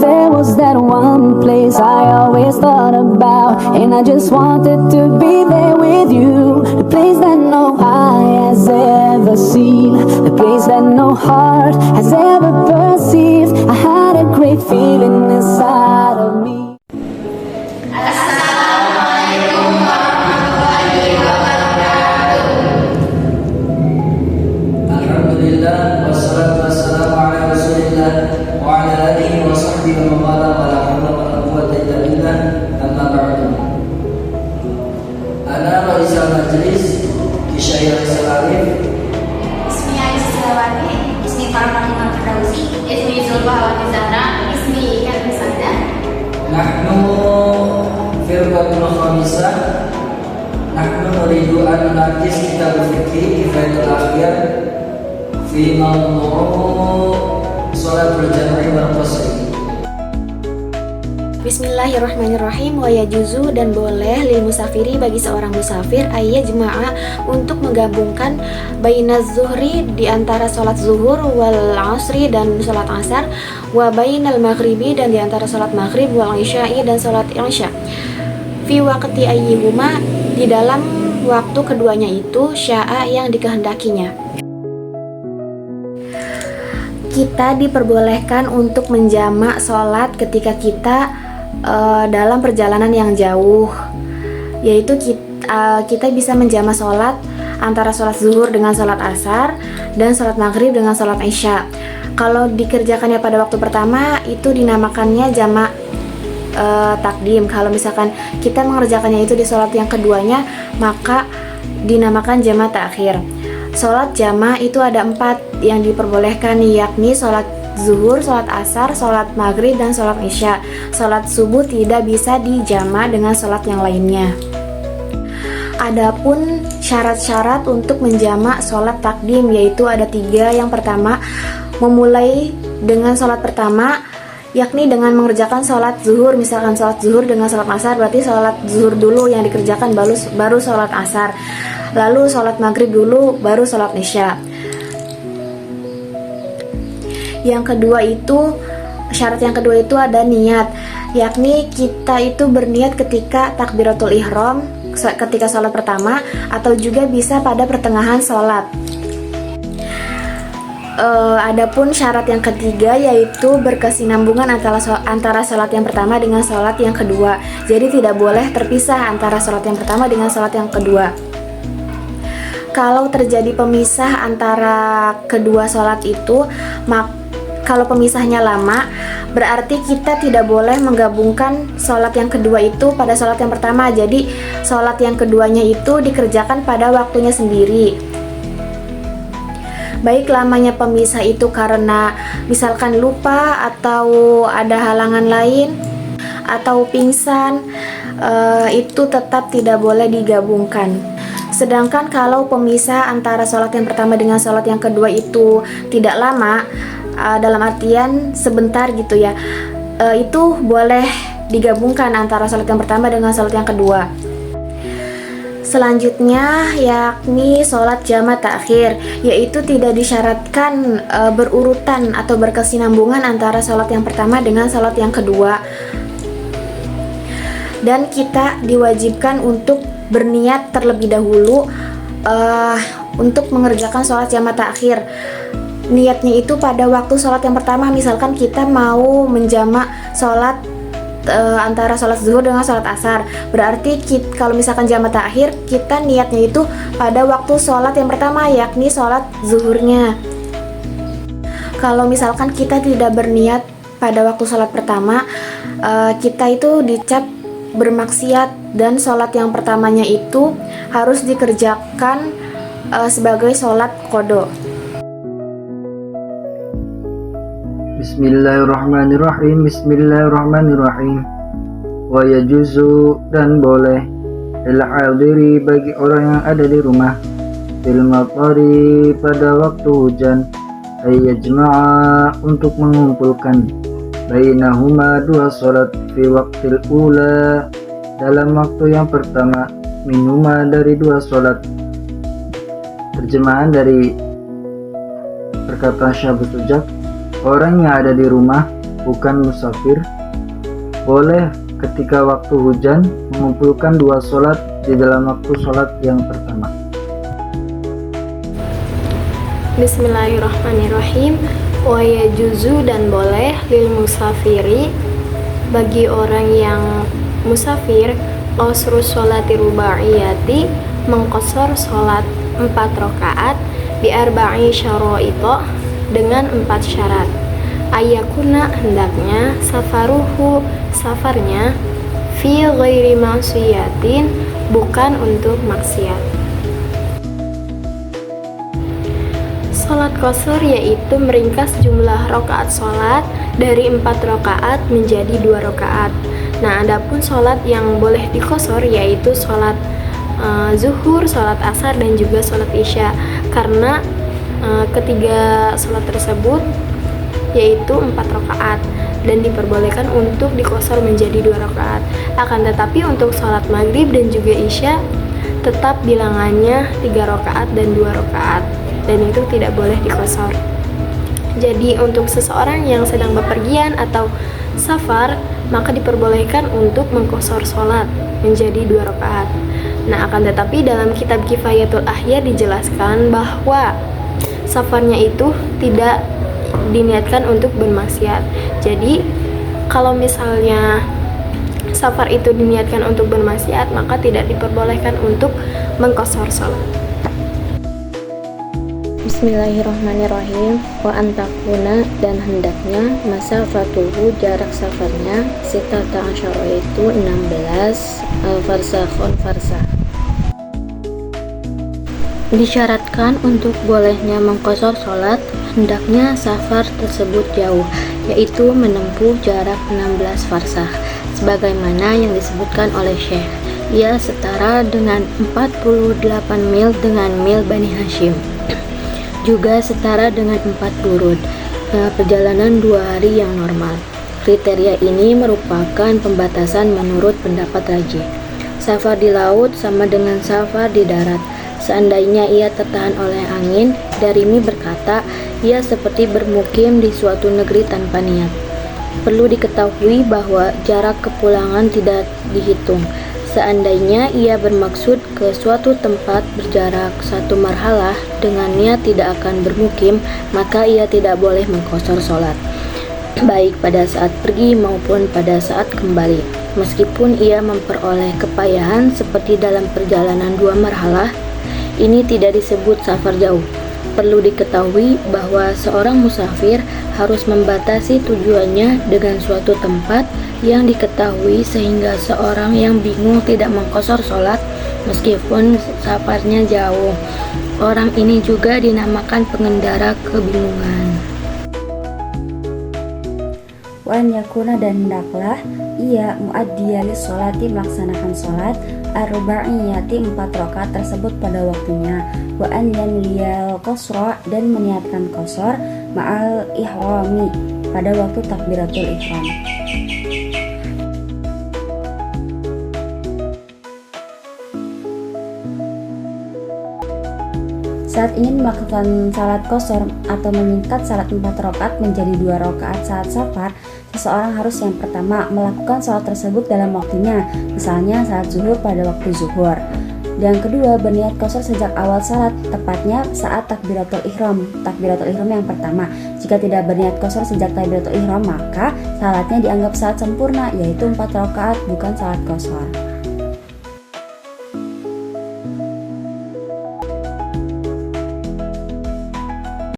There was that one place I always thought about, and I just wanted to be there with you. The place that no eye has ever seen, the place that no heart has ever perceived. I had a great feeling inside of me. Alhamdulillah, wassalatu wassalamu ala rasulillah wa ala alihi wa sahbihi wa mawala wa la hawla wa la quwwata illa billah, amma ba'du. Ana Raisal Majlis Kisyair Salarif, Ismi Ais Silawati, Ismi Farman Ferdausi, Ismi Zulfa Awati Zahra, Ismi Ikan Misada. nahnu firqatul khamisah, nahnu nuridu an nunaqis kitab fikih Kifayatul Akhyar fi mawdu' sholatul jam'i wal qasri. Bismillahirrahmanirrahim. Wa yajuzu, dan boleh lil musafiri, bagi seorang musafir, ayya jemaah, untuk menggabungkan bainaz zuhri, di antara sholat zuhur, wal asri, dan sholat asar, wa bainal maghribi, dan di antara sholat maghrib, wal isya'i, dan sholat isya, fi waqti ayyihuma, di dalam waktu keduanya itu, sya'a, yang dikehendakinya. Kita diperbolehkan untuk menjamak sholat ketika kita dalam perjalanan yang jauh, yaitu kita bisa menjamak sholat antara sholat zuhur dengan sholat asar, dan sholat maghrib dengan sholat isya. Kalau dikerjakannya pada waktu pertama, itu dinamakannya jamak takdim. Kalau misalkan kita mengerjakannya itu di sholat yang keduanya, maka dinamakan jamak takhir. Sholat jamaah itu ada 4 yang diperbolehkan, yakni sholat zuhur, sholat asar, sholat maghrib, dan sholat isya. Sholat subuh tidak bisa dijamak dengan sholat yang lainnya. Adapun syarat-syarat untuk menjamak sholat takdim, yaitu ada 3. Yang pertama, memulai dengan sholat pertama, yakni dengan mengerjakan sholat zuhur. Misalkan sholat zuhur dengan sholat asar, berarti sholat zuhur dulu yang dikerjakan, baru sholat asar. Lalu sholat maghrib dulu, baru sholat isya. Yang kedua itu, syarat yang kedua itu ada niat, yakni kita itu berniat ketika takbiratul ihram, ketika sholat pertama, atau juga bisa pada pertengahan sholat. Adapun syarat yang ketiga yaitu berkesinambungan antara sholat yang pertama dengan sholat yang kedua. Jadi tidak boleh terpisah antara sholat yang pertama dengan sholat yang kedua. Kalau terjadi pemisah antara kedua sholat itu, kalau pemisahnya lama, berarti kita tidak boleh menggabungkan sholat yang kedua itu pada sholat yang pertama. Jadi sholat yang keduanya itu dikerjakan pada waktunya sendiri. Baik lamanya pemisah itu karena misalkan lupa, atau ada halangan lain, atau pingsan, itu tetap tidak boleh digabungkan. Sedangkan kalau pemisah antara sholat yang pertama dengan sholat yang kedua itu tidak lama, dalam artian sebentar gitu ya, itu boleh digabungkan antara sholat yang pertama dengan sholat yang kedua. Selanjutnya yakni sholat jamak takhir, yaitu tidak disyaratkan berurutan atau berkesinambungan antara sholat yang pertama dengan sholat yang kedua. Dan kita diwajibkan untuk berniat terlebih dahulu untuk mengerjakan sholat jamak takhir. Niatnya itu pada waktu sholat yang pertama. Misalkan kita mau menjamak sholat antara sholat zuhur dengan sholat asar, berarti kalau misalkan jamak takhir, kita niatnya itu pada waktu sholat yang pertama, yakni sholat zuhurnya. Kalau misalkan kita tidak berniat pada waktu sholat pertama, kita itu dicap bermaksiat, dan sholat yang pertamanya itu harus dikerjakan sebagai sholat qada. Bismillahirrahmanirrahim. Bismillahirrahmanirrahim. Wa yajuzu, dan boleh, lil hadiri, bagi orang yang ada di rumah, fil matari, pada waktu hujan, ayyajma'a, untuk mengumpulkan bainahuma, dua sholat, fi waqtil ula, dalam waktu yang pertama, minuma, dari dua sholat. Terjemahan dari perkataan Syahbus Tujak, orang yang ada di rumah bukan musafir, boleh ketika waktu hujan mengumpulkan dua sholat di dalam waktu sholat yang pertama. Bismillahirrahmanirrahim. Wa yajuzu dan boleh lil musafiri bagi orang yang musafir qasru sholati rubaiyati mengqasar sholat 4 rakaat bi arba'i syaraita dengan 4 syarat. Ayakuna hendaknya safaruhu safarnya fi ghairi ma'siyatin bukan untuk maksiat. Salat qasar yaitu meringkas jumlah rakaat salat dari 4 rakaat menjadi 2 rakaat. Nah, adapun salat yang boleh diqasar yaitu salat zuhur, salat asar dan juga salat isya. Karena ketiga salat tersebut yaitu 4 rakaat dan diperbolehkan untuk diqasar menjadi 2 rakaat. Akan tetapi untuk salat maghrib dan juga isya tetap bilangannya 3 rakaat dan 2 rakaat dan itu tidak boleh diqasar. Jadi untuk seseorang yang sedang bepergian atau safar maka diperbolehkan untuk mengqasar salat menjadi 2 rakaat. Nah, akan tetapi dalam kitab Kifayatul Ahya dijelaskan bahwa safarnya itu tidak diniatkan untuk bermaksiat. Jadi kalau misalnya safar itu diniatkan untuk bermaksiat maka tidak diperbolehkan untuk mengqasar salat. Bismillahirrahmanirrahim. Wa antakuna dan hendaknya masafatuhu jarak safarnya sitata asyara itu 16 farsakhun farsah. Disyaratkan untuk bolehnya mengqasar salat hendaknya safar tersebut jauh, yaitu menempuh jarak 16 farsah sebagaimana yang disebutkan oleh Syekh. Ia setara dengan 48 mil dengan mil Bani Hashim. Juga setara dengan 4 burud, perjalanan 2 hari yang normal. Kriteria ini merupakan pembatasan menurut pendapat rajih. Safar di laut sama dengan safar di darat. Seandainya ia tertahan oleh angin, Darimi berkata, ia seperti bermukim di suatu negeri tanpa niat. Perlu diketahui bahwa jarak kepulangan tidak dihitung. Seandainya ia bermaksud ke suatu tempat berjarak 1 marhalah dengan niat tidak akan bermukim, maka ia tidak boleh mengqasar salat, baik pada saat pergi maupun pada saat kembali. Meskipun ia memperoleh kepayahan seperti dalam perjalanan 2 marhalah, ini tidak disebut safar jauh. Perlu diketahui bahwa seorang musafir harus membatasi tujuannya dengan suatu tempat yang diketahui sehingga seorang yang bingung tidak mengqasar salat meskipun safarnya jauh. Orang ini juga dinamakan pengendara kebingungan. Wan yakuna dan hendaklah ia muaddiyalis sholati melaksanakan sholat ar-rubaiyati 4 rakaat tersebut pada waktunya, wa an yanwiyal qasra dan meniatkan qasar ma'al ihrami pada waktu takbiratul ihram. Saat ingin melakukan salat qasar atau menyingkat salat 4 rakaat menjadi 2 rakaat saat safar, seseorang harus yang pertama melakukan salat tersebut dalam waktunya, misalnya salat zuhur pada waktu zuhur. Dan kedua, berniat qasar sejak awal salat, tepatnya saat takbiratul ihram yang pertama. Jika tidak berniat qasar sejak takbiratul ihram, maka salatnya dianggap salat sempurna, yaitu 4 rakaat bukan salat qasar.